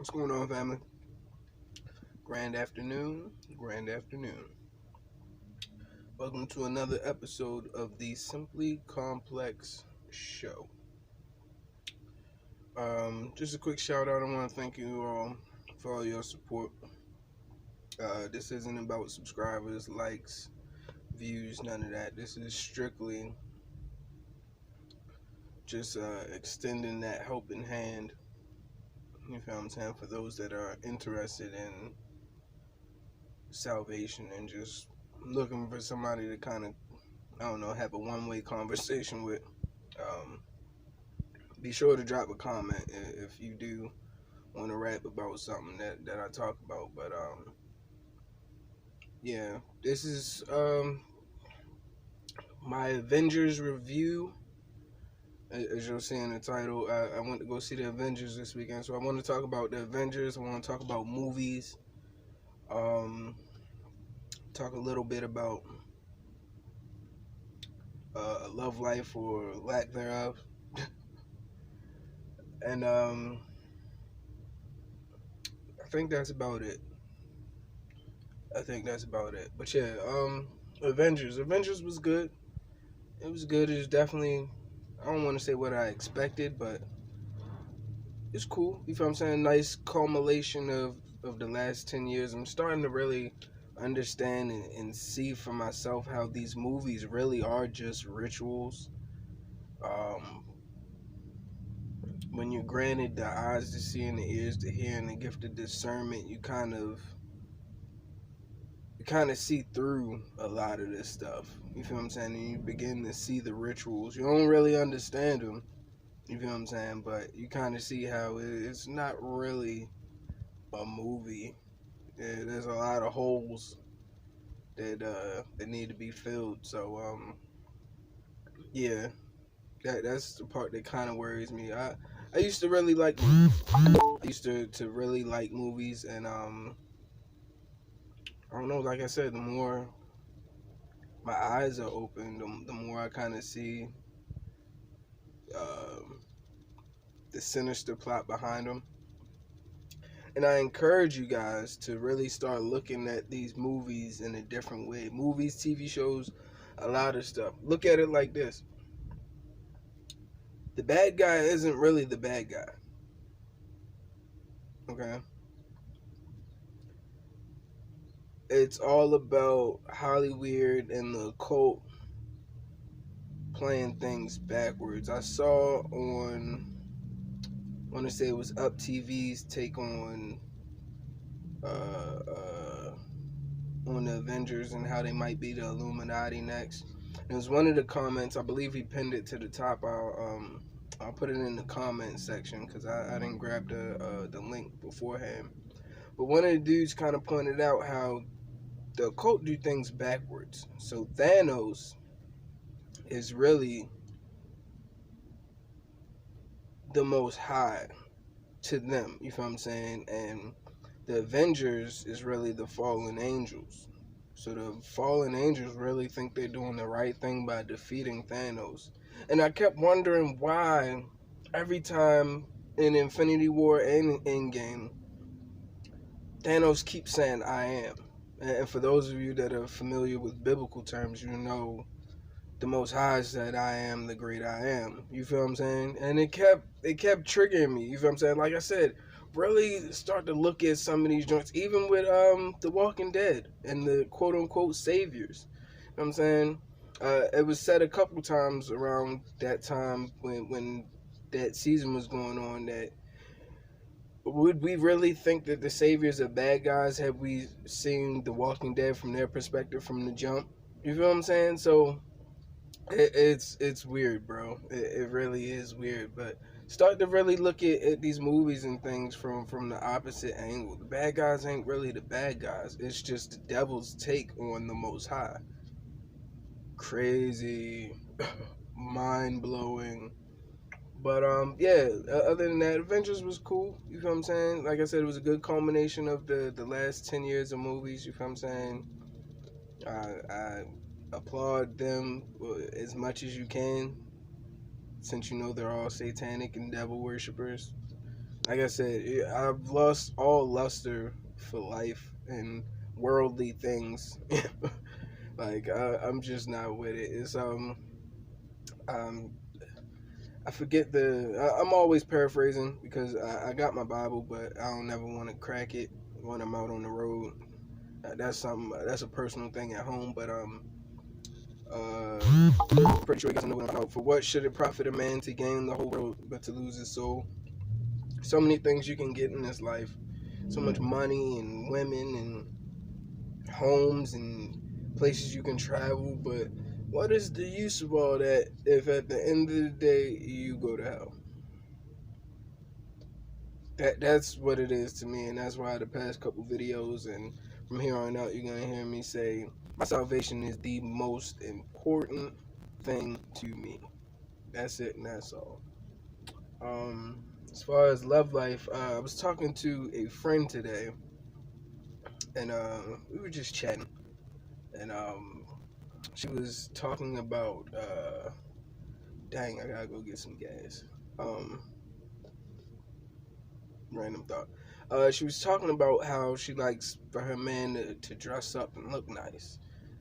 What's going on, family? Grand afternoon. Grand afternoon. Welcome to another episode of the Simply Complex Show. Just a quick shout out. I want to thank you all for all your support. This isn't about subscribers, likes, views, none of that. This is strictly just extending that helping hand. You feel what I'm saying? For those that are interested in salvation and just looking for somebody to kind of, I don't know, have a one-way conversation with. Um, be sure to drop a comment if you do want to rap about something that I talk about. But yeah, this is my Avengers review. As you'll see in the title, I went to go see the Avengers this weekend, so I want to talk about the Avengers. I want to talk about movies. Um, talk a little bit about love life or lack thereof, and I think that's about it. But yeah, Avengers. Avengers was good. It was good. It was definitely, I don't want to say what I expected, but it's cool. You feel what I'm saying? Nice culmination of the last 10 years. I'm starting to really understand and see for myself how these movies really are just rituals. Um, when you're granted the eyes to see and the ears to hear and the gift of discernment, you kind of see through a lot of this stuff. You feel what I'm saying? And you begin to see the rituals. You don't really understand them. You feel what I'm saying? But you kind of see how it's not really a movie. Yeah, there's a lot of holes that need to be filled. So yeah, that's the part that kind of worries me. I used to really like I used to really like movies, and I don't know. Like I said, the more my eyes are open, the more I kind of see um, the sinister plot behind them. And I encourage you guys to really start looking at these movies in a different way. Movies, TV shows, a lot of stuff. Look at it like this. The bad guy isn't really the bad guy. Okay? It's all about Hollywood and the occult playing things backwards. I saw on, I want to say it was Up TV's take uh, uh, on the Avengers and how they might be the Illuminati next. It was one of the comments. I believe he pinned it to the top. I'll put it in the comment section because I didn't grab the link beforehand. But one of the dudes kind of pointed out how the occult do things backwards. So Thanos is really the most high to them. You feel what I'm saying? And the Avengers is really the fallen angels. So the fallen angels really think they're doing the right thing by defeating Thanos. And I kept wondering why every time in Infinity War and Endgame, Thanos keeps saying I am. And for those of you that are familiar with biblical terms, you know the most high said I am the great I am. You feel what I'm saying? And it kept triggering me. You feel what I'm saying? Like I said, really start to look at some of these joints, even with The Walking Dead and the quote unquote saviors. You know what I'm saying? It was said a couple times around that time when that season was going on that would we really think that the saviors are bad guys had we seen The Walking Dead from their perspective from the jump? You feel what I'm saying? So it's weird, bro. It really is weird. But start to really look at these movies and things from the opposite angle. The bad guys ain't really the bad guys. It's just the devil's take on the Most High. Crazy, mind blowing. But yeah. Other than that, Avengers was cool. You feel what I'm saying? Like I said, it was a good culmination of the last 10 years of movies. You feel what I'm saying? I applaud them as much as you can, since you know they're all satanic and devil worshippers. like I said, I've lost all luster for life and worldly things. Like I'm just not with it. It's um I forget I'm always paraphrasing because I got my Bible, but I don't never want to crack it when I'm out on the road. That's something. That's a personal thing at home, but pretty sure you guys know what I'm about. For what should it profit a man to gain the whole world but to lose his soul? So many things you can get in this life, so much money and women and homes and places you can travel, but what is the use of all that if at the end of the day you go to hell? That's what it is to me, and that's why the past couple videos and from here on out you're gonna hear me say my salvation is the most important thing to me. That's it, and that's all. Um, as far as love life, I was talking to a friend today, and we were just chatting, and she was talking about dang, I gotta go get some gas. Um, Random thought. She was talking about how she likes for her man to dress up and look nice.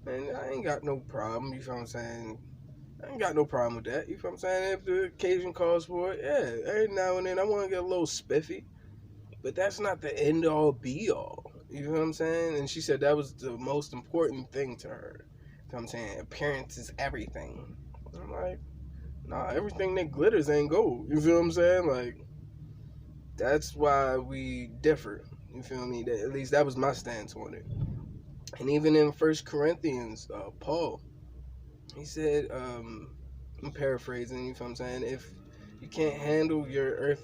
And I ain't got no problem, you feel what I'm saying? I ain't got no problem with that, you feel what I'm saying? If the occasion calls for it, yeah, every now and then I want to get a little spiffy. But that's not the end all be all, you know what I'm saying? And she said that was the most important thing to her. You know what I'm saying? Appearance is everything. I'm like, nah, everything that glitters ain't gold, you feel what I'm saying? Like, that's why we differ. You feel me? At least that was my stance on it. And even in First Corinthians, Paul, he said, I'm paraphrasing. You feel what I'm saying? If you can't handle your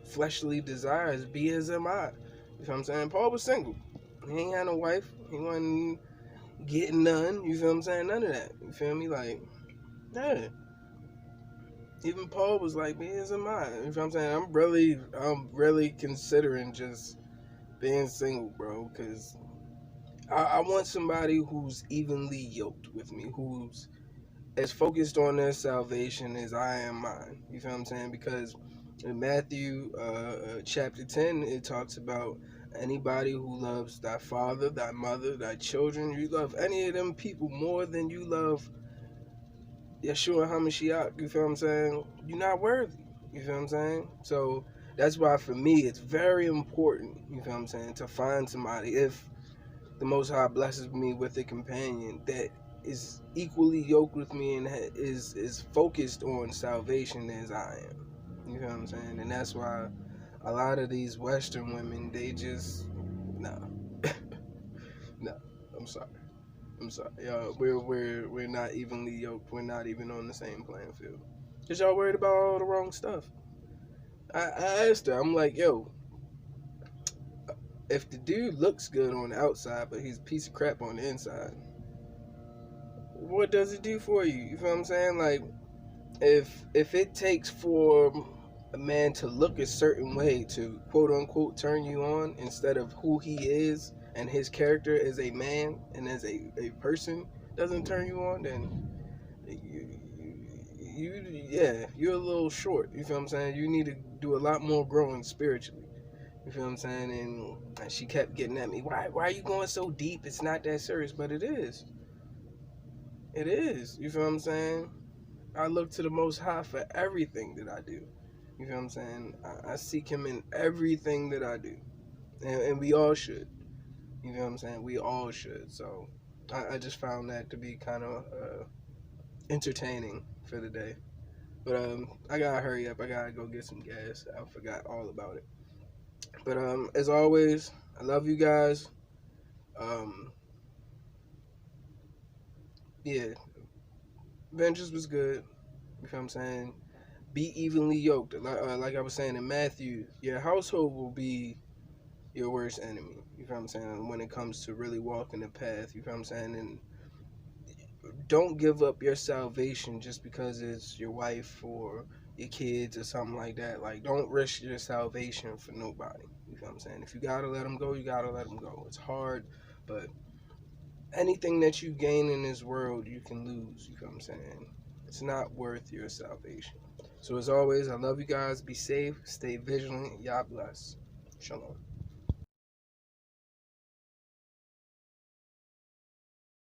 fleshly desires, be as am I. You feel what I'm saying? Paul was single. He ain't had no wife. He wasn't getting none. You feel what I'm saying? None of that. You feel me? Like, yeah. Even Paul was like, be as am I. You feel what I'm saying? I'm really considering just being single, bro, because I want somebody who's evenly yoked with me, who's as focused on their salvation as I am mine. You feel what I'm saying? Because in Matthew chapter 10, it talks about anybody who loves thy father, thy mother, thy children, you love any of them people more than you love Yeshua HaMashiach, you feel what I'm saying? You're not worthy. You feel what I'm saying? So that's why for me it's very important, you feel what I'm saying, to find somebody, if the Most High blesses me with a companion that is equally yoked with me and is focused on salvation as I am. You know what I'm saying? And that's why a lot of these Western women, they just no, no. I'm sorry. I'm sorry. We're not evenly yoked. We're not even on the same playing field. Cause y'all worried about all the wrong stuff. I asked her. I'm like, yo, if the dude looks good on the outside, but he's a piece of crap on the inside, what does it do for you? You feel what I'm saying? Like, if it takes for a man to look a certain way to quote unquote turn you on instead of who he is and his character as a man and as a person doesn't turn you on, then yeah, you're a little short. You feel what I'm saying? You need to do a lot more growing spiritually. You feel what I'm saying? And she kept getting at me. Why are you going so deep? It's not that serious, but it is. It is. You feel what I'm saying? I look to the Most High for everything that I do. You feel what I'm saying? I seek Him in everything that I do, and we all should. You know what I'm saying? We all should. So I just found that to be kind of entertaining for the day. But I gotta hurry up. I gotta go get some gas. I forgot all about it. But as always, I love you guys. Um, yeah, Avengers was good. You feel what I'm saying? Be evenly yoked. Like I was saying in Matthew, your household will be your worst enemy. You feel what I'm saying? When it comes to really walking the path, you feel what I'm saying? And don't give up your salvation just because it's your wife or your kids or something like that. Like, don't risk your salvation for nobody. You feel what I'm saying? If you gotta let them go, you gotta let them go. It's hard, but anything that you gain in this world, you can lose. You feel what I'm saying? It's not worth your salvation. So as always, I love you guys. Be safe, stay vigilant. Y'all bless. Shalom.